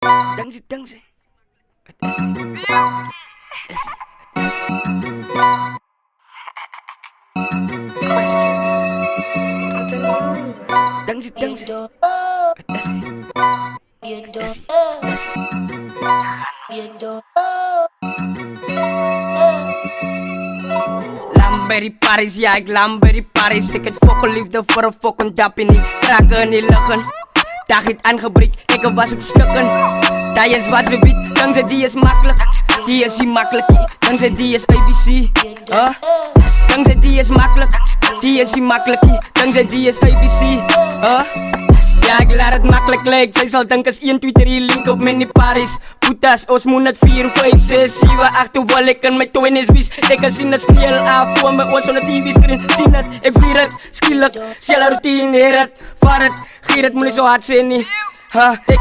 Dankzij. Question. I don't know. Dankzij. Lamberry Paris, ja ik Lamberry Paris. Ik het fokken liefde voor een fokken dappie niet. Kraken niet lachen. Dag het aangebreek, ik was op stukken. Dat is wat ze biedt, dankzij die is makkelijk. Die is niet makkelijk, dankzij die is ABC. Dankzij die is makkelijk. Die is niet makkelijk, dankzij die is ABC. Ja, ik laat het makkelijk lijken. Zij zal denken als 1, 2, 3 link op mini Paris. Putas, ons moet het 4, 5, 6, 7, 8. Hoewel ik in mijn twin is wies. Ik kan zien het speel af voor mijn oors op de TV-screen. Zien het, ik vier het, skielik. Shell routine, heer het, vaar het. Gier het, moet niet zo hard zijn niet.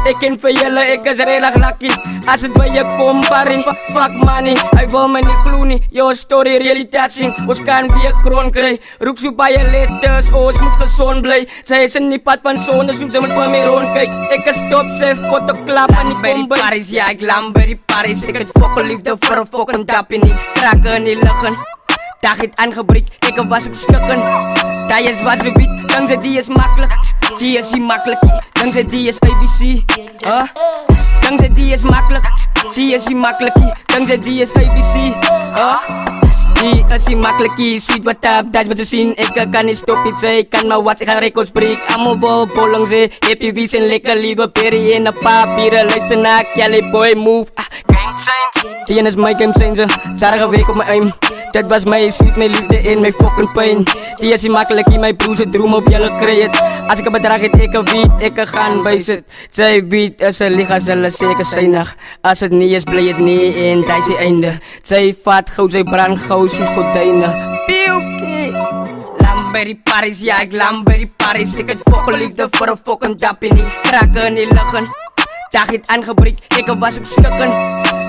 Ik ken van jullie, ik is redelijk lucky. Als het bij je komt, paring, fuck money. Hij wil me niet gloeien, jouw story realiteit zien. Ons kan wie je kroon krijgen. Roek zo bij je letters, ons moet gezond blijven. Zij is een niet pad van zonde, zoek ze met me mee rond. Kijk, ik is top safe, kot op klap en ik kom bij Paris. Ja, ik Lamberry Paris. Ik het fokken liefde voor een fokken dappie niet. Kraken niet lachen. Dag het aangebreek, ik was op stukken. Dat is wat ze biedt, dankzij die is makkelijk. Die is niet makkelijk, dankzij die is ABC. Dankzij die is makkelijk. Die is niet makkelijk, dankzai die is ABC. Die is niet makkelijk, sweet wat up, dat is wat ze zien. Ik kan niet stoppen, zij kan maar wat, ik ga records break. Allemaal wel bolong, ze heb je wie zijn lekker lieve peri in de papieren. Luister naar Kelly Boy Move. Game change, die is mijn game changer. Zarige week op mijn aim. Dat was mijn sweet, mijn liefde in mijn fucking pijn. Die is niet makkelijk, mijn broers het droom op jullie krijgt. Als ik een bedrag heb, ik weet, ik gaan bij zit. Zij weet, als ze liggen, zullen zeker zijn. Als het niet is, blij het niet in, dat is het einde. Zij vat goud, zij brand goud, zoals gordijnen. Pieukie! Lamberry Paris, ja ik Lamberry Paris. Ik het fokken liefde voor een fucking dappie niet. Kraken niet lachen. Dag het aangebreek, ik was op stukken.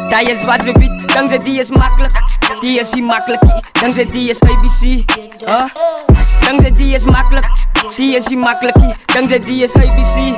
Dat is wat ze biedt, dankzij die is makkelijk. Die is niet makkelijk, dankzij die is ABC. Dankzij die is makkelijk. Die is niet makkelijk, dankzij die is ABC.